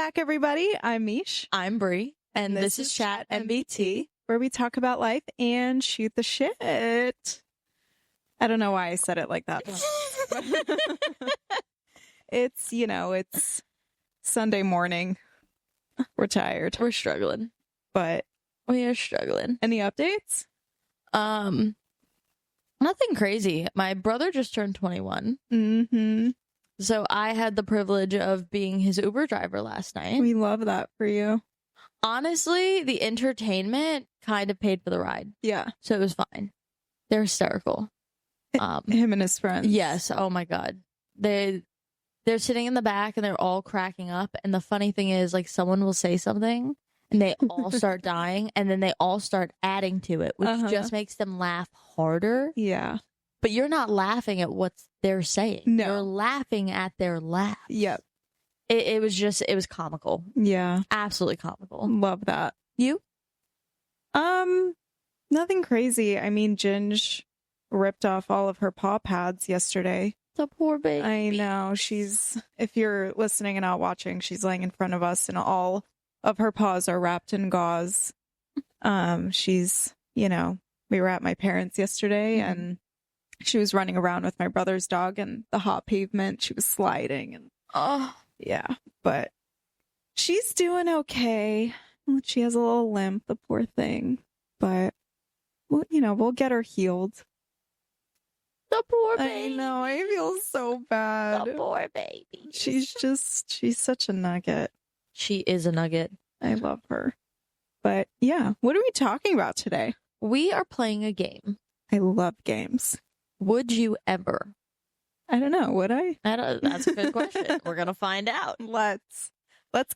back, everybody. I'm Mish. I'm Bree, and this is Chat MBTea, where we talk about life and shoot the shit. I don't know why I said it like that. It's Sunday morning. We're tired. We're struggling. But we are struggling. Any updates? Nothing crazy. My brother just turned 21. Mm-hmm. So I had the privilege of being his Uber driver last night. We love that for you. Honestly, the entertainment kind of paid for the ride. Yeah. So it was fine. They're hysterical. Him and his friends. Yes. Oh my God. They're sitting in the back and they're all cracking up. And the funny thing is, like, someone will say something and they all start dying, and then they all start adding to it, which just makes them laugh harder. Yeah. But you're not laughing at what they're saying. No. You're laughing at their laugh. Yep. It was comical. Yeah. Absolutely comical. Love that. You? Nothing crazy. I mean, Ginge ripped off all of her paw pads yesterday. The poor baby. I know. If you're listening and not watching, she's laying in front of us and all of her paws are wrapped in gauze. We were at my parents' yesterday and she was running around with my brother's dog and the hot pavement. She was sliding and yeah, but she's doing okay. She has a little limp, the poor thing, but we'll get her healed. The poor baby. I know. I feel so bad. The poor baby. She's such a nugget. She is a nugget. I love her. But yeah, what are we talking about today? We are playing a game. I love games. Would you ever? I don't know. Would I? That's a good question. We're gonna find out. Let's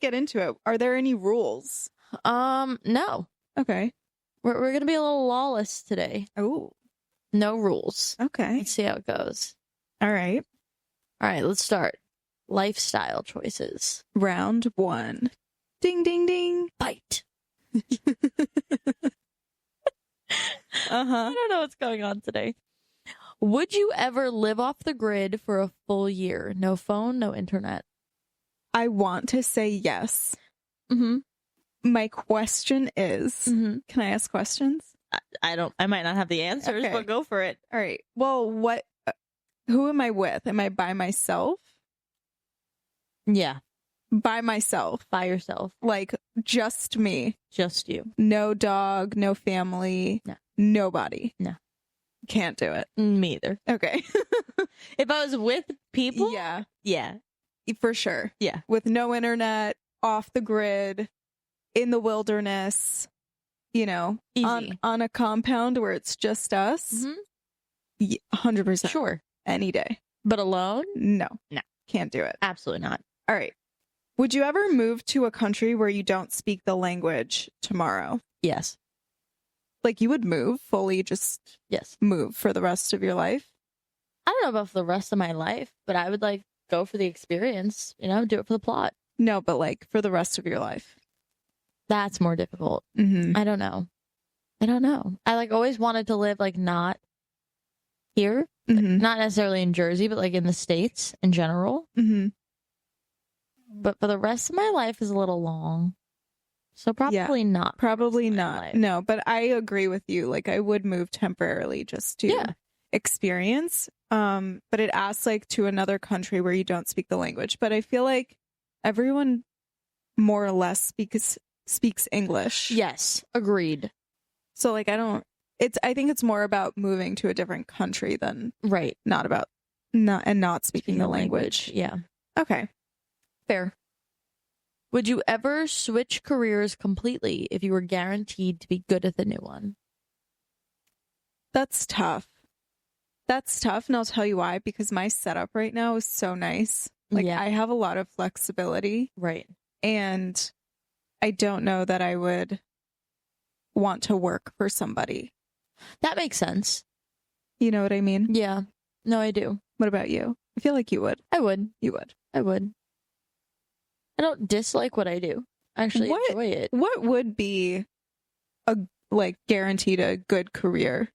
get into it. Are there any rules? No. Okay. We're gonna be a little lawless today. Oh. No rules. Okay. Let's see how it goes. All right. Let's start. Lifestyle choices. Round 1. Ding, ding, ding. Fight. I don't know what's going on today. Would you ever live off the grid for a full year? No phone, no internet. I want to say yes. Mm-hmm. My question is, can I ask questions? I might not have the answers, but go for it. All right. Well, who am I with? Am I by myself? Yeah. By myself. By yourself. Like, just me. Just you. No dog, no family. No. Nobody. No. Can't do it. Me either. Okay. If I was with people? Yeah. Yeah. For sure. Yeah. With no internet, off the grid, in the wilderness, Easy. on a compound where it's just us. Mm-hmm. 100%. Sure. Any day. But alone? No. No. Can't do it. Absolutely not. All right. Would you ever move to a country where you don't speak the language tomorrow? Yes. Like, you would move fully, just move for the rest of your life? I don't know about for the rest of my life, but I would go for the experience, do it for the plot. No, but for the rest of your life. That's more difficult. Mm-hmm. I don't know. I always wanted to live not here, not necessarily in Jersey, but in the States in general. Mm-hmm. But for the rest of my life is a little long. So probably not. Probably not. No, but I agree with you. I would move temporarily just to experience. But it asks to another country where you don't speak the language. But I feel like everyone more or less speaks English. Yes, agreed. So I think it's more about moving to a different country than not about not speaking the language. Yeah. Okay. Fair. Would you ever switch careers completely if you were guaranteed to be good at the new one? That's tough. And I'll tell you why. Because my setup right now is so nice. I have a lot of flexibility. Right. And I don't know that I would want to work for somebody. That makes sense. You know what I mean? Yeah. No, I do. What about you? I feel like you would. I would. You would. I would. I don't dislike what I do. I actually enjoy it. What would be a guaranteed a good career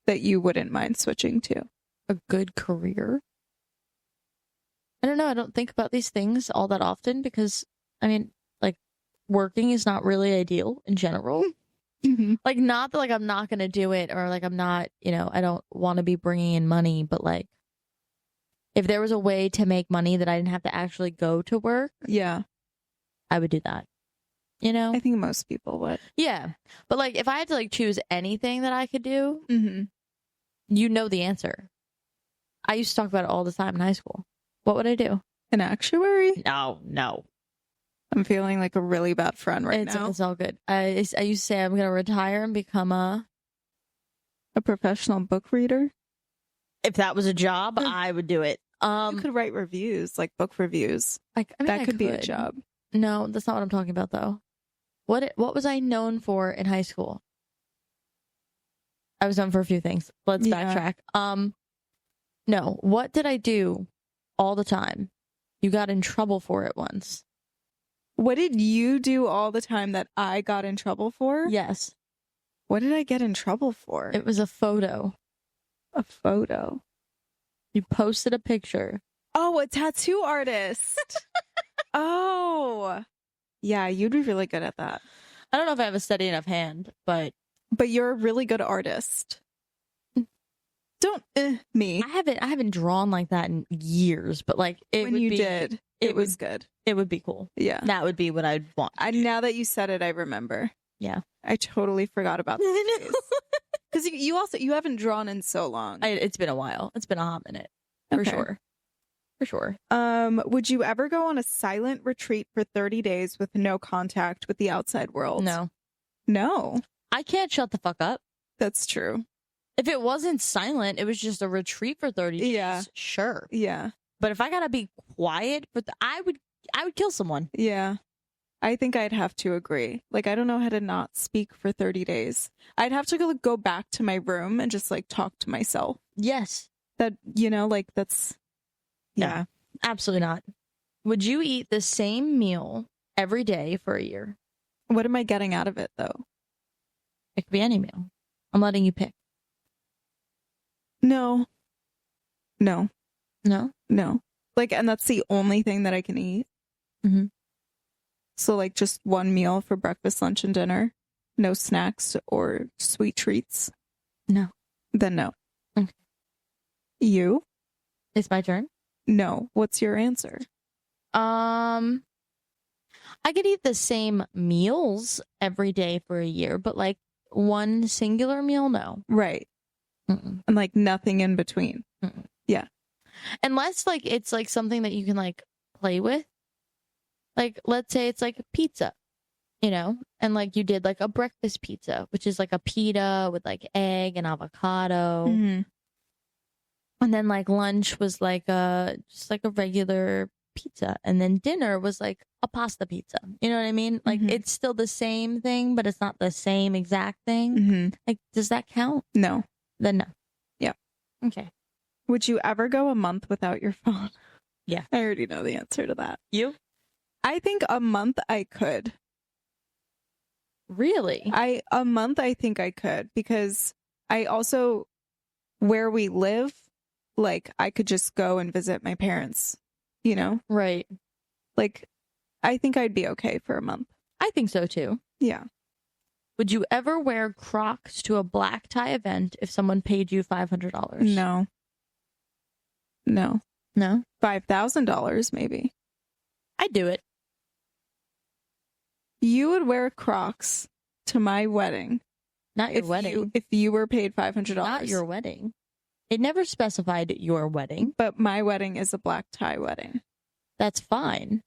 that you wouldn't mind switching to? A good career? I don't know. I don't think about these things all that often because, working is not really ideal in general. Mm-hmm. Like, not that, like, I'm not going to do it or, like, I'm not, you know, I don't want to be bringing in money, but, like, if there was a way to make money that I didn't have to actually go to work, Yeah. I would do that. You know? I think most people would. Yeah. But, like, if I had to, like, choose anything that I could do, Mm-hmm. you know the answer. I used to talk about it all the time in high school. What would I do? An actuary? No. I'm feeling like a really bad friend now. It's all good. I used to say I'm going to retire and become a professional book reader. If that was a job, I would do it. You could write reviews, like book reviews. Like, I mean, that could be a job. No, that's not what I'm talking about, though. What was I known for in high school? I was known for a few things. Let's backtrack. No, what did I do all the time? You got in trouble for it once. What did you do all the time that I got in trouble for? Yes. What did I get in trouble for? It was a photo. A photo? You posted a picture. Oh, a tattoo artist. Oh. Yeah, you'd be really good at that. I don't know if I have a steady enough hand, but you're a really good artist. Don't me. I haven't drawn like that in years, but like it was good. It would be cool. Yeah. That would be what I'd want. Now that you said it, I remember. Yeah. I totally forgot about that. Because you haven't drawn in so long. It's been a while. It's been a hot minute. For sure. Would you ever go on a silent retreat for 30 days with no contact with the outside world? No. I can't shut the fuck up. That's true. If it wasn't silent, it was just a retreat for 30 days. Yeah. Sure. Yeah. But if I gotta be quiet, I would kill someone. Yeah. I think I'd have to agree. Like, I don't know how to not speak for 30 days. I'd have to go back to my room and just like talk to myself. Yes. That, like that's... Yeah. No, absolutely not. Would you eat the same meal every day for a year? What am I getting out of it, though? It could be any meal. I'm letting you pick. No. Like, and that's the only thing that I can eat. Mm-hmm. So, like, just one meal for breakfast, lunch, and dinner. No snacks or sweet treats. No. Then no. Okay. You? It's my turn? No. What's your answer? I could eat the same meals every day for a year, but like one singular meal, no. Right. Mm-mm. And like nothing in between. Mm-mm. Yeah. Unless like it's like something that you can like play with. Like, let's say it's like a pizza, and like you did like a breakfast pizza, which is like a pita with like egg and avocado. Mm-hmm. And then like lunch was like just like a regular pizza. And then dinner was like a pasta pizza. You know what I mean? Like it's still the same thing, but it's not the same exact thing. Mm-hmm. Like, does that count? No. Then no. Yeah. Okay. Would you ever go a month without your phone? Yeah. I already know the answer to that. You? I think a month I could. Really? A month I think I could, because I also, where we live, like I could just go and visit my parents, Right. Like I think I'd be okay for a month. I think so too. Yeah. Would you ever wear Crocs to a black tie event if someone paid you $500? No. No. No? $5,000 maybe. I'd do it. You would wear Crocs to my wedding. Not your wedding. If you were paid $500. Not your wedding. It never specified your wedding. But my wedding is a black tie wedding. That's fine.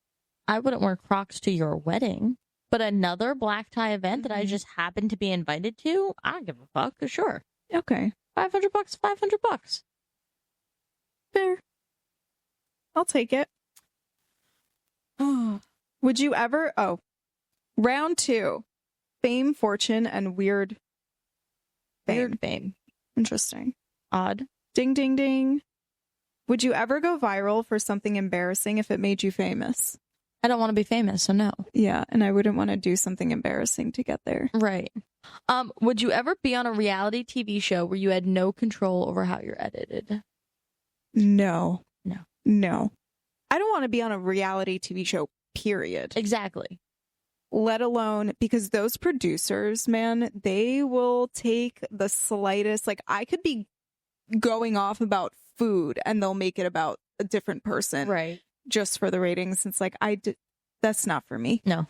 I wouldn't wear Crocs to your wedding. But another black tie event that I just happened to be invited to, I don't give a fuck. Sure. Okay. $500, $500. Fair. I'll take it. Would you ever... Oh. Round 2. Fame, fortune, and weird fame. Weird fame. Interesting. Odd. Ding, ding, ding. Would you ever go viral for something embarrassing if it made you famous? I don't want to be famous, so no. Yeah, and I wouldn't want to do something embarrassing to get there. Right. Would you ever be on a reality TV show where you had no control over how you're edited? No. No. I don't want to be on a reality TV show, period. Exactly. let alone because those producers, man, they will take the slightest, like I could be going off about food and they'll make it about a different person. Right. Just for the ratings. It's like, that's not for me. No.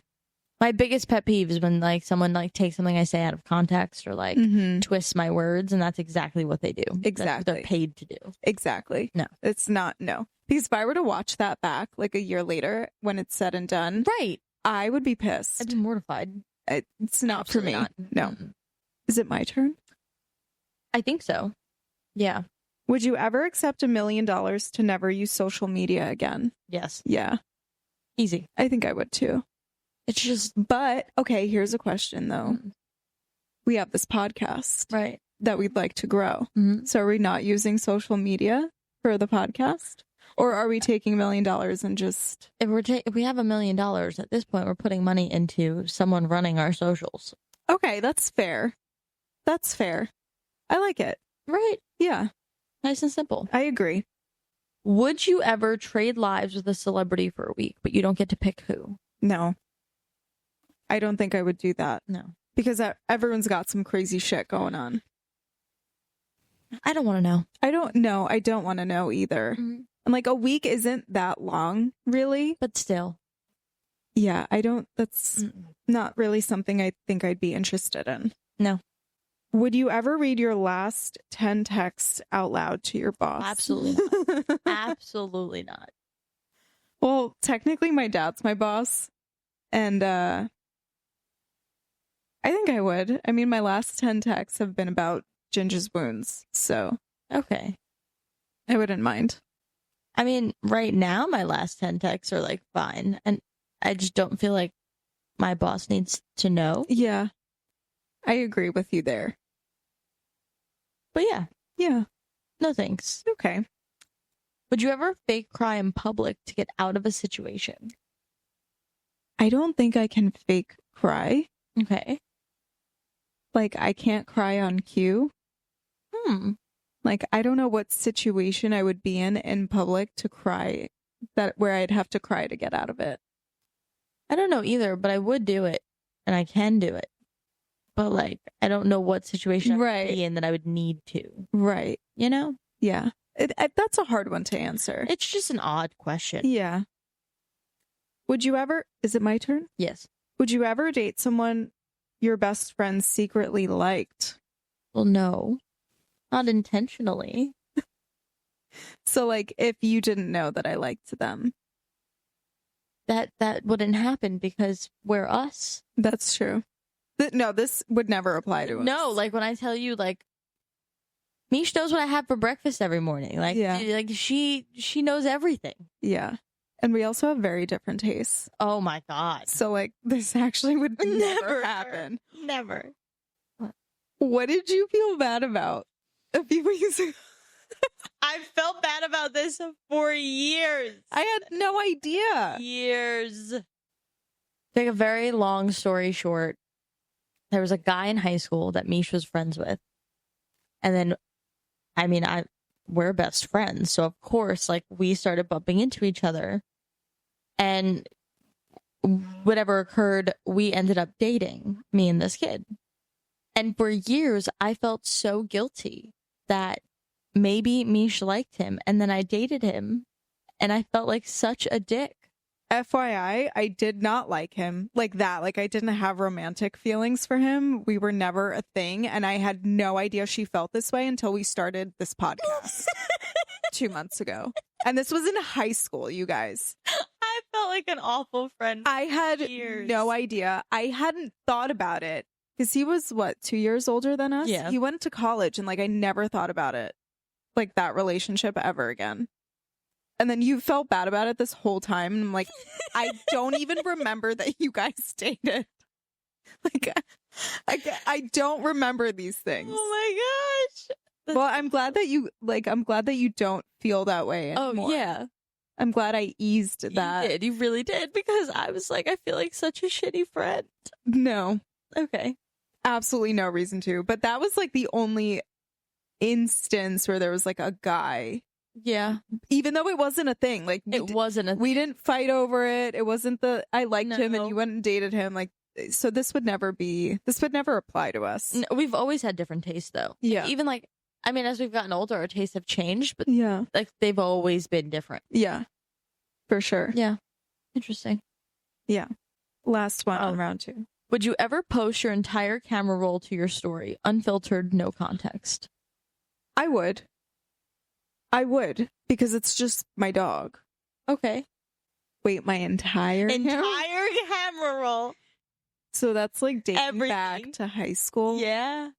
My biggest pet peeve is when like someone like takes something I say out of context or like twists my words, and that's exactly what they do. Exactly. That's what they're paid to do. Exactly. No. It's not, no. Because if I were to watch that back like a year later when it's said and done, right, I would be pissed. I'd be mortified. It's not Absolutely for me. not. No. Mm-mm. Is it my turn? I think so. Yeah. Would you ever accept $1 million to never use social media again? Yes. Yeah. Easy. I think I would too. It's just, but okay, here's a question though. We have this podcast right, that we'd like to grow. Mm-hmm. So are we not using social media for the podcast? Or are we taking $1 million and just... If we have $1 million at this point, we're putting money into someone running our socials. Okay, that's fair. That's fair. I like it. Right. Yeah. Nice and simple. I agree. Would you ever trade lives with a celebrity for a week, but you don't get to pick who? No. I don't think I would do that. No. Because everyone's got some crazy shit going on. I don't want to know. I don't know. I don't want to know either. Mm-hmm. And like a week isn't that long, really. But still. Yeah, that's not really something I think I'd be interested in. No. Would you ever read your last 10 texts out loud to your boss? Absolutely not. Absolutely not. Well, technically my dad's my boss. And I think I would. I mean, my last 10 texts have been about Ginger's wounds. So. Okay. I wouldn't mind. I mean, right now my last 10 texts are like fine. And I just don't feel like my boss needs to know. Yeah. I agree with you there. But yeah. Yeah. No thanks. Okay. Would you ever fake cry in public to get out of a situation? I don't think I can fake cry. Okay. Like, I can't cry on cue. Like, I don't know what situation I would be in public to cry, where I'd have to cry to get out of it. I don't know either, but I would do it. And I can do it. But, like, I don't know what situation I would be in that I would need to. Right. You know? Yeah. That's a hard one to answer. It's just an odd question. Yeah. Would you ever... Is it my turn? Yes. Would you ever date someone your best friend secretly liked? Well, no. Not intentionally. So, like, if you didn't know that I liked them. That wouldn't happen because we're us. That's true. No, this would never apply to us. No, like when I tell you, like, Mish knows what I have for breakfast every morning. Like, yeah. Like she knows everything. Yeah. And we also have very different tastes. Oh my God. So, like, this actually would never happen. Never. What did you feel bad about a few weeks ago? I felt bad about this for years. I had no idea. Years. To make a very long story short, there was a guy in high school that Mish was friends with. And then, I mean, we're best friends. So, of course, like, we started bumping into each other. And whatever occurred, we ended up dating, me and this kid. And for years, I felt so guilty that maybe Mish liked him. And then I dated him. And I felt like such a dick. FYI, I did not like him like that. Like, I didn't have romantic feelings for him. We were never a thing. And I had no idea she felt this way until we started this podcast 2 months ago. And this was in high school, you guys. I felt like an awful friend. I had no idea. I hadn't thought about it because he was, 2 years older than us? Yeah. He went to college and, like, I never thought about it, like, that relationship ever again. And then you felt bad about it this whole time. And I'm like, I don't even remember that you guys dated. Like, I don't remember these things. Oh my gosh. Well, I'm glad that you don't feel that way anymore. Oh, yeah. I'm glad I eased that. You did. You really did. Because I was like, I feel like such a shitty friend. No. Okay. Absolutely no reason to. But that was like the only instance where there was like a guy Yeah. Even though it wasn't a thing. Like, we didn't fight over it. It wasn't I liked him and you went and dated him. Like, so this would never apply to us. No, we've always had different tastes, though. Yeah. Even like, I mean, as we've gotten older, our tastes have changed, but yeah, like they've always been different. Yeah, for sure. Yeah. Interesting. Yeah. Last one on round 2. Would you ever post your entire camera roll to your story, unfiltered, no context? I would, because it's just my dog. Okay. Wait, my entire camera roll. So that's like dating back to high school? Yeah.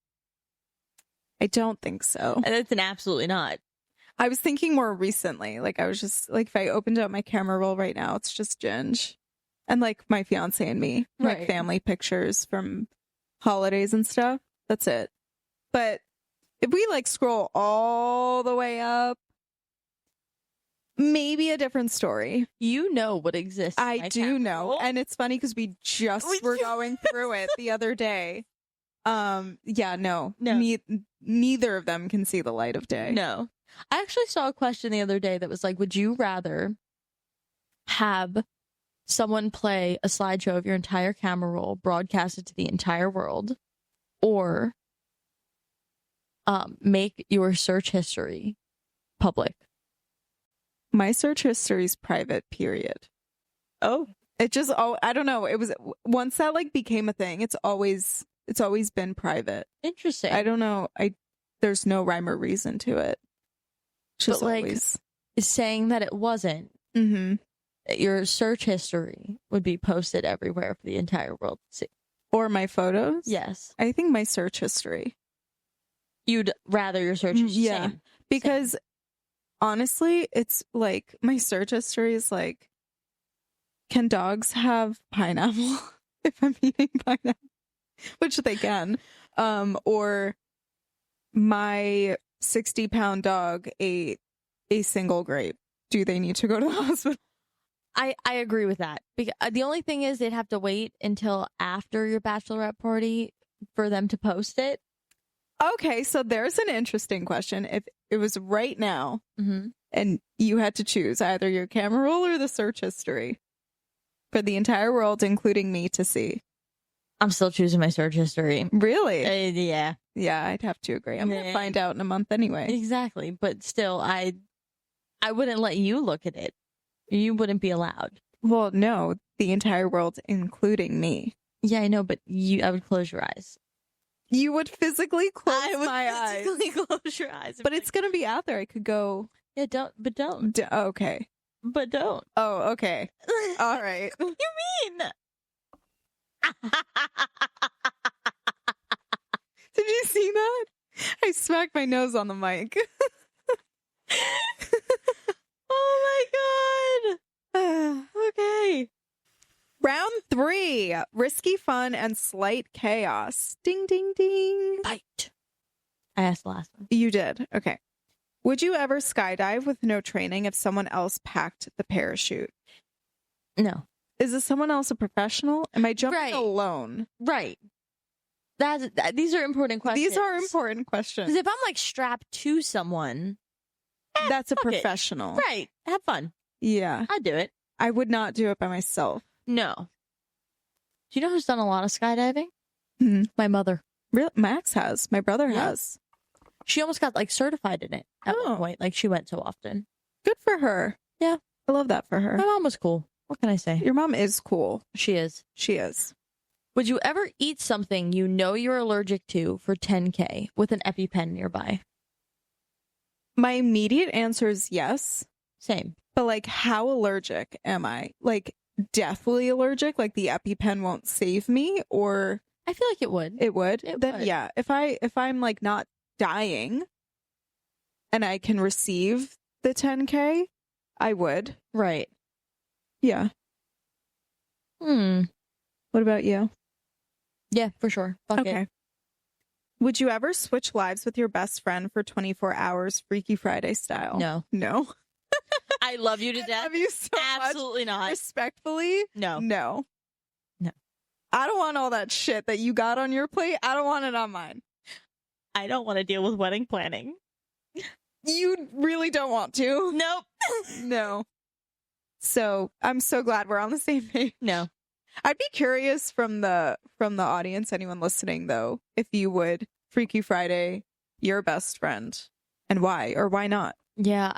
I don't think so. That's an absolutely not. I was thinking more recently. Like, I was just like, if I opened up my camera roll right now, it's just Ginge. And like my fiance and me, like family pictures from holidays and stuff. That's it. But if we like scroll all the way up, maybe a different story. You know what exists. I do know. And it's funny because we were going through it the other day. Yeah, no. Neither of them can see the light of day. No. I actually saw a question the other day that was like, would you rather have someone play a slideshow of your entire camera roll, broadcasted to the entire world, or make your search history public? My search history is private, period. Oh. It just, I don't know. It was, once that like became a thing, it's always been private. Interesting. I don't know. There's no rhyme or reason to it. Just but like, always. Saying that it wasn't, your search history would be posted everywhere for the entire world to see. Or my photos? Yes. I think my search history. You'd rather your search history? Yeah. Same. Because honestly, it's like, my search history is like, can dogs have pineapple if I'm eating pineapple? Which they can. Or my 60-pound dog ate a single grape. Do they need to go to the hospital? I agree with that. Because the only thing is they'd have to wait until after your bachelorette party for them to post it. Okay, so there's an interesting question. If it was right now and you had to choose either your camera roll or the search history for the entire world, including me, to see. I'm still choosing my search history. Really? Yeah. Yeah, I'd have to agree. I'm going to find out in a month anyway. Exactly. But still, I wouldn't let you look at it. You wouldn't be allowed. Well, no, the entire world, including me. Yeah, I know, but I would close your eyes. You would physically close my eyes. I would physically close your eyes. But it's going to be out there. I could go. Yeah, don't. Okay. But don't. Oh, okay. All right. What do you mean? Did you see that? I smacked my nose on the mic. Oh my god. Okay. Round 3. Risky fun and slight chaos. Ding, ding, ding. Fight. I asked the last one. You did. Okay. Would you ever skydive with no training if someone else packed the parachute? No. Is this someone else a professional? Am I jumping alone? Right. These are important questions. These are important questions. Because if I'm like strapped to someone, that's a professional. Right. Have fun. Yeah. I'd do it. I would not do it by myself. No. Do you know who's done a lot of skydiving? My mother. Real Max has. My brother has. She almost got like certified in it at one point. Like she went so often. Good for her. Yeah. I love that for her. My mom was cool. What can I say? Your mom is cool. She is. She is. Would you ever eat something you know you're allergic to for $10K with an EpiPen nearby? My immediate answer is yes. Same. But like, how allergic am I? Like, deathly allergic? Like the EpiPen won't save me? Or I feel like it would. It would? Then yeah. If I'm like not dying and I can receive the 10K, I would. Right. Yeah. What about you? Yeah, for sure. Fuck it. Would you ever switch lives with your best friend for 24 hours, Freaky Friday style? No. No? I love you to death. I love you so Absolutely much. not. Respectfully? No. No. No. I don't want all that shit that you got on your plate. I don't want it on mine. I don't want to deal with wedding planning. You really don't want to. Nope. No. So I'm so glad we're on the same page. No. I'd be curious from the audience, anyone listening though, if you would Freaky Friday your best friend and why or why not. Yeah,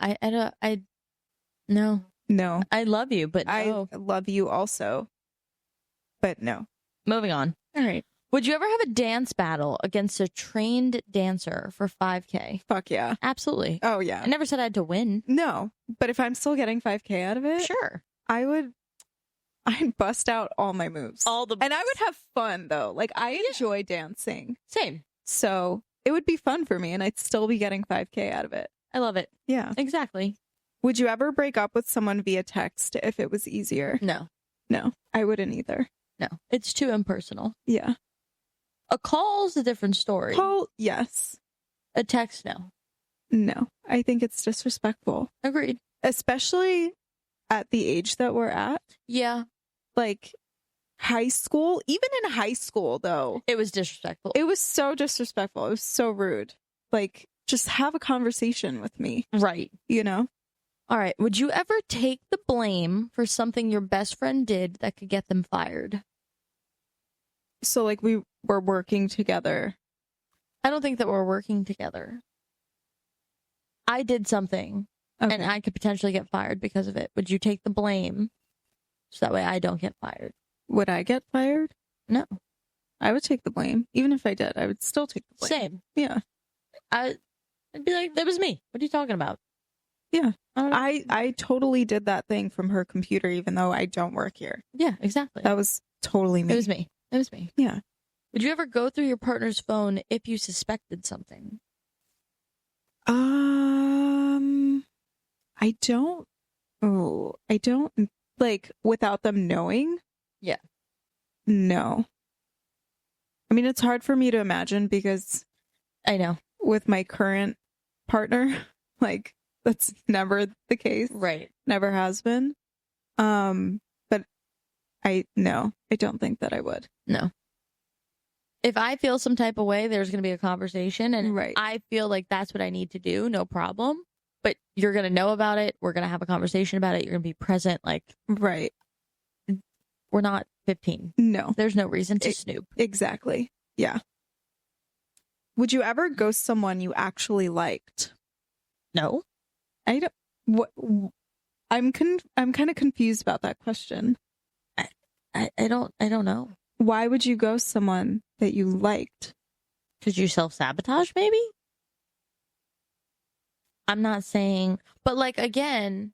no. No. I love you, but no. I love you also. But no. Moving on. All right. Would you ever have a dance battle against a trained dancer for 5K? Fuck yeah. Absolutely. Oh yeah. I never said I had to win. No. But if I'm still getting 5K out of it, Sure. I'd bust out all my moves. And I would have fun though. Like I enjoy dancing. Same. So it would be fun for me and I'd still be getting 5K out of it. I love it. Yeah. Exactly. Would you ever break up with someone via text if it was easier? No. No, I wouldn't either. No. It's too impersonal. Yeah. A call's a different story. Call, yes. A text, no. No, I think it's disrespectful. Agreed. Especially at the age that we're at. Yeah. Like high school, even in high school though. It was disrespectful. It was so disrespectful. It was so rude. Like just have a conversation with me. Right. You know? All right. Would you ever take the blame for something your best friend did that could get them fired? So like we were working together. I don't think that we're working together. I did something Okay. and I could potentially get fired because of it. Would you take the blame so that way I don't get fired? Would I get fired? No. I would take the blame. Even if I did, I would still take the blame. Same. Yeah. I'd be like, that was me. What are you talking about? Yeah. I I totally did that thing from her computer, even though I don't work here. Yeah, exactly. That was totally me. It was me. It was me. Yeah. Would you ever go through your partner's phone if you suspected something? I don't. Oh, I don't like without them knowing. Yeah. No. I mean, it's hard for me to imagine because I know. with my current partner, like that's never the case. Right. Never has been. But I don't think that I would. No. If I feel some type of way, there's going to be a conversation, and Right. I feel like that's what I need to do, no problem. But you're going to know about it. We're going to have a conversation about it. You're going to be present. Like, Right. we're not 15. No. There's no reason to snoop. Exactly. Yeah. Would you ever ghost someone you actually liked? No. I don't. What? I'm kind of confused about that question. I don't know. Why would you ghost someone that you liked? Could you self-sabotage, maybe? I'm not saying, but like, again,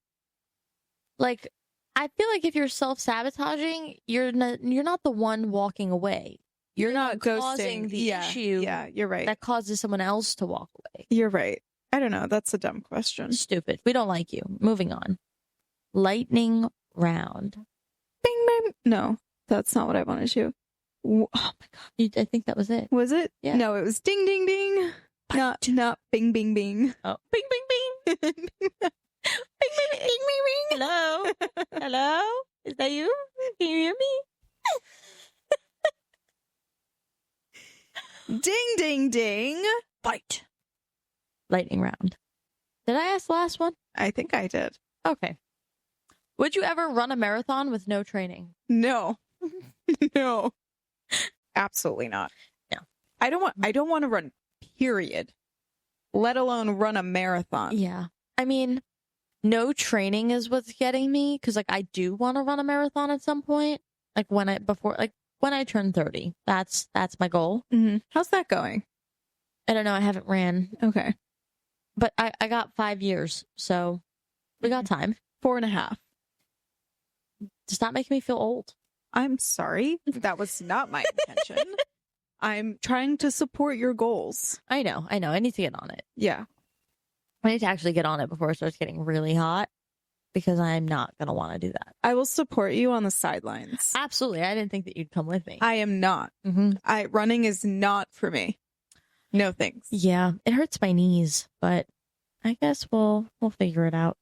like, I feel like if you're self-sabotaging, you're not the one walking away. You're not causing the issue. Yeah, you're right. That causes someone else to walk away. You're right. I don't know. That's a dumb question. Stupid. We don't like you. Moving on. Lightning round. Bing, bing. No, that's not what I wanted to. Oh my God. I think that was it. Was it? Yeah. No, it was ding, ding, ding. Not bing, bing, bing. Oh, bing, bing, bing. Bing, bing, bing, bing, bing, bing. Hello? Hello? Is that you? Can you hear me? Ding, ding, ding. Bite. Lightning round. Did I ask the last one? I think I did. Okay. Would you ever run a marathon with no training? No. No. Absolutely not. No. I don't want to run, period. Let alone run a marathon. Yeah. I mean, no training is what's getting me, because like I do want to run a marathon at some point. Like when I turn 30. That's my goal. Mm-hmm. How's that going? I don't know. I haven't ran. Okay. But I got 5 years, so we got time. 4.5. Does that make me feel old? I'm sorry. That was not my intention. I'm trying to support your goals. I know. I need to get on it. Yeah. I need to actually get on it before it starts getting really hot, because I'm not going to want to do that. I will support you on the sidelines. Absolutely. I didn't think that you'd come with me. I am not. Mm-hmm. Running is not for me. No thanks. Yeah. It hurts my knees, but I guess we'll figure it out.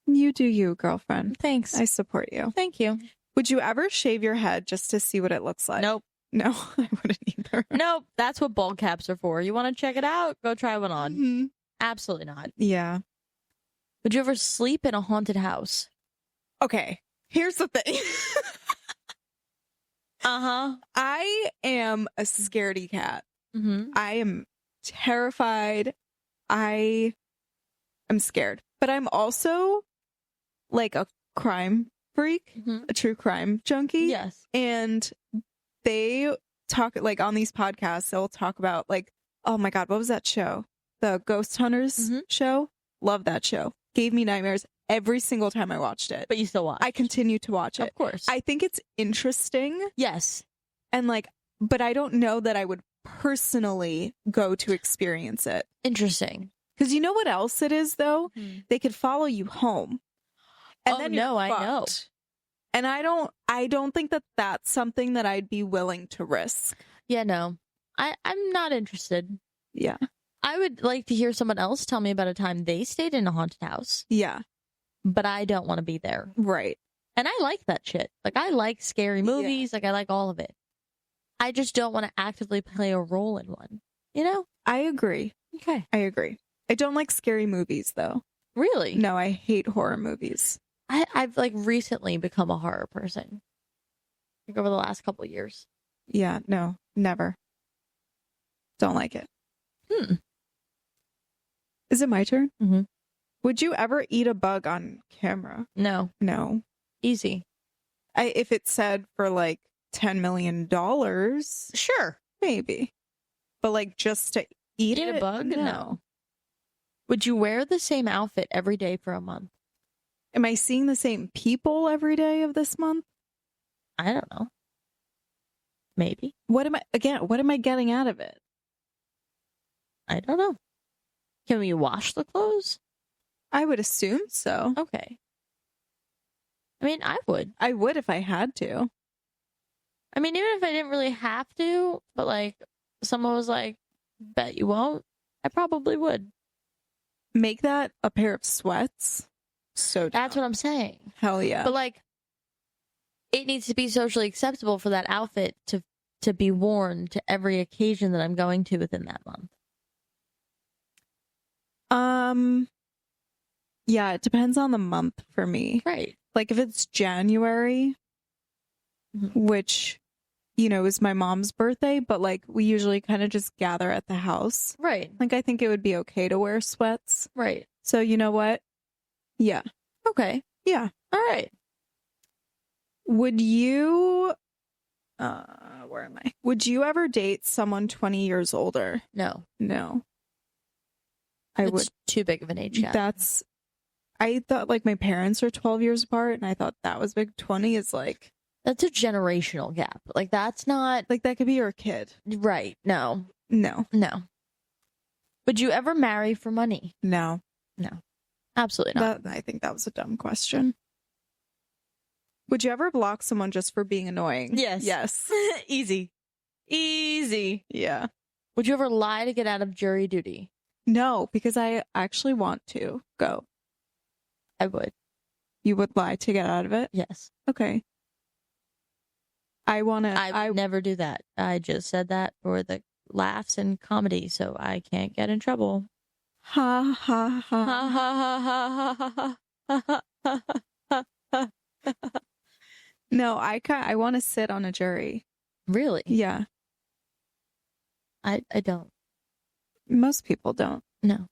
You do you, girlfriend. Thanks. I support you. Thank you. Would you ever shave your head just to see what it looks like? Nope. No, I wouldn't either. Nope. That's what bald caps are for. You want to check it out? Go try one on. Mm-hmm. Absolutely not. Yeah. Would you ever sleep in a haunted house? Okay. Here's the thing. I am a scaredy cat. Mm-hmm. I am terrified. I am scared. But I'm also like a crime freak, a true crime junkie. Yes. And they talk like on these podcasts, they'll talk about like, oh my God, what was that show? The Ghost Hunters show. Love that show. Gave me nightmares every single time I watched it. But you still watch. I continue to watch it. Of course. I think it's interesting. Yes. And like, but I don't know that I would personally go to experience it. Interesting. Because you know what else it is though? They could follow you home. And then you're I know. fucked. And I don't think that that's something that I'd be willing to risk. Yeah, no. I'm not interested. Yeah. I would like to hear someone else tell me about a time they stayed in a haunted house. Yeah. But I don't want to be there. Right. And I like that shit. Like, I like scary movies. Like, I like all of it. I just don't want to actively play a role in one. You know? I agree. Okay. I agree. I don't like scary movies, though. Really? No, I hate horror movies. I've like recently become a horror person. Like over the last couple of years. Yeah, no, never. Don't like it. Is it my turn? Mm-hmm. Would you ever eat a bug on camera? No. No. Easy. If it said for like $10 million, Sure. maybe. But like just to eat a bug? No. Would you wear the same outfit every day for a month? Am I seeing the same people every day of this month? I don't know. Maybe. What am I getting out of it? I don't know. Can we wash the clothes? I would assume so. Okay. I mean, I would. I would if I had to. I mean, even if I didn't really have to, but like someone was like, bet you won't, I probably would. Make that a pair of sweats. So that's what I'm saying. Hell yeah. But like, it needs to be socially acceptable for that outfit to be worn to every occasion that I'm going to within that month. Yeah, it depends on the month for me. Right. Like if it's January, which, you know, is my mom's birthday, but like we usually kind of just gather at the house. Right. Like I think it would be okay to wear sweats. Right. So you know what? Yeah. Okay. Yeah. All right. Would you where am I? Would you ever date someone 20 years older? No. No. I would. Too big of an age gap. I thought like my parents are 12 years apart and I thought that was big. 20 is like, that's a generational gap. Like that's not like that could be your kid. Right. No. No. No. Would you ever marry for money? No. No. Absolutely not. I think that was a dumb question. Would you ever block someone just for being annoying? Yes. Yes. Easy. Easy. Yeah. Would you ever lie to get out of jury duty? No, because I actually want to go. I would. You would lie to get out of it? Yes. Okay. I would never do that. I just said that for the laughs and comedy, so I can't get in trouble. Ha ha ha. Ha ha ha ha ha ha. No, I want to sit on a jury. Really? Yeah. I don't. Most people don't. No.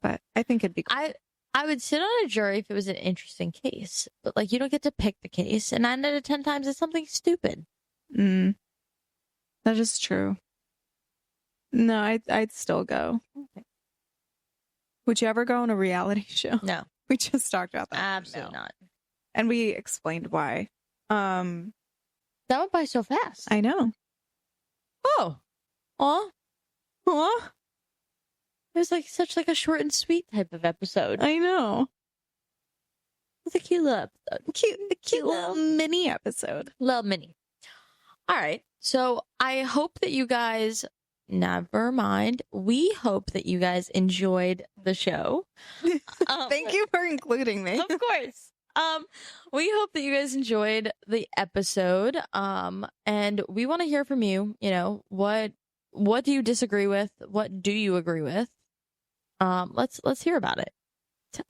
But I think it'd be cool. I would sit on a jury if it was an interesting case. But like you don't get to pick the case, and 9 out of 10 times it's something stupid. That is true. No, I'd still go. Okay. Would you ever go on a reality show? No. We just talked about that. Absolutely not. And we explained why. That went by so fast. I know. Oh. Aw. Aw. It was like such like a short and sweet type of episode. I know. It's a cute little episode. Cute little mini episode. Little mini. All right. So I hope that you guys, never mind. We hope that you guys enjoyed the show. Thank you for including me. Of course. We hope that you guys enjoyed the episode. And we want to hear from you. You know, what do you disagree with? What do you agree with? let's hear about it.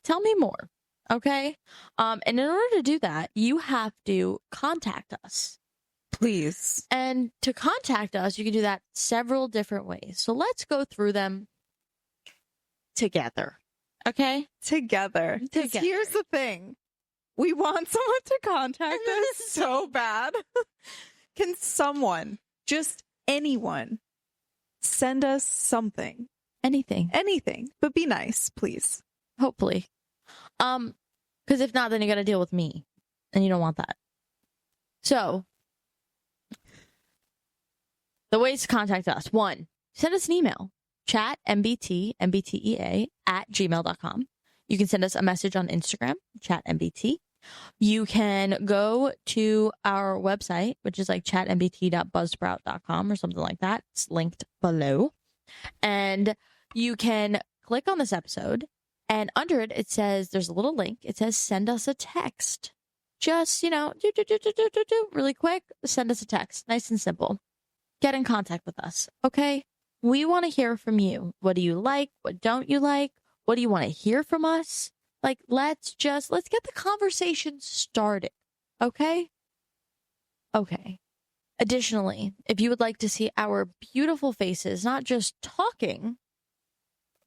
Tell me more. Okay. And in order to do that, you have to contact us. Please. And to contact us, you can do that several different ways. So let's go through them together. Okay? Together. Because here's the thing. We want someone to contact us so bad. Can someone, just anyone, send us something? Anything. But be nice, please. Hopefully. Because if not, then you got to deal with me. And you don't want that. So, the ways to contact us. 1, send us an email. Chat MBTea at gmail.com. You can send us a message on Instagram, Chat MBT. You can go to our website, which is like chatmbt.buzzsprout.com or something like that. It's linked below. And you can click on this episode, and under it, it says, there's a little link. It says, send us a text. Just, really quick, send us a text. Nice and simple. Get in contact with us, okay? We want to hear from you. What do you like? What don't you like? What do you want to hear from us? Like, let's get the conversation started, okay? Okay. Additionally, if you would like to see our beautiful faces, not just talking,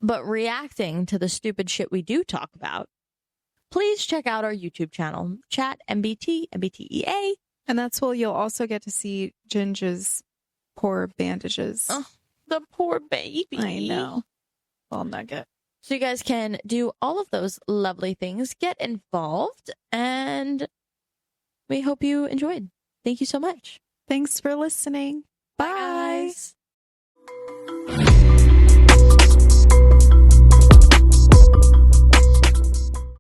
but reacting to the stupid shit we do talk about, please check out our YouTube channel, Chat MBT, MBTEA. And that's where you'll also get to see Ginger's poor bandages. Oh, the poor baby. I know. Well, nugget. So you guys can do all of those lovely things, get involved, and we hope you enjoyed. Thank you so much. Thanks for listening. Bye. Bye guys.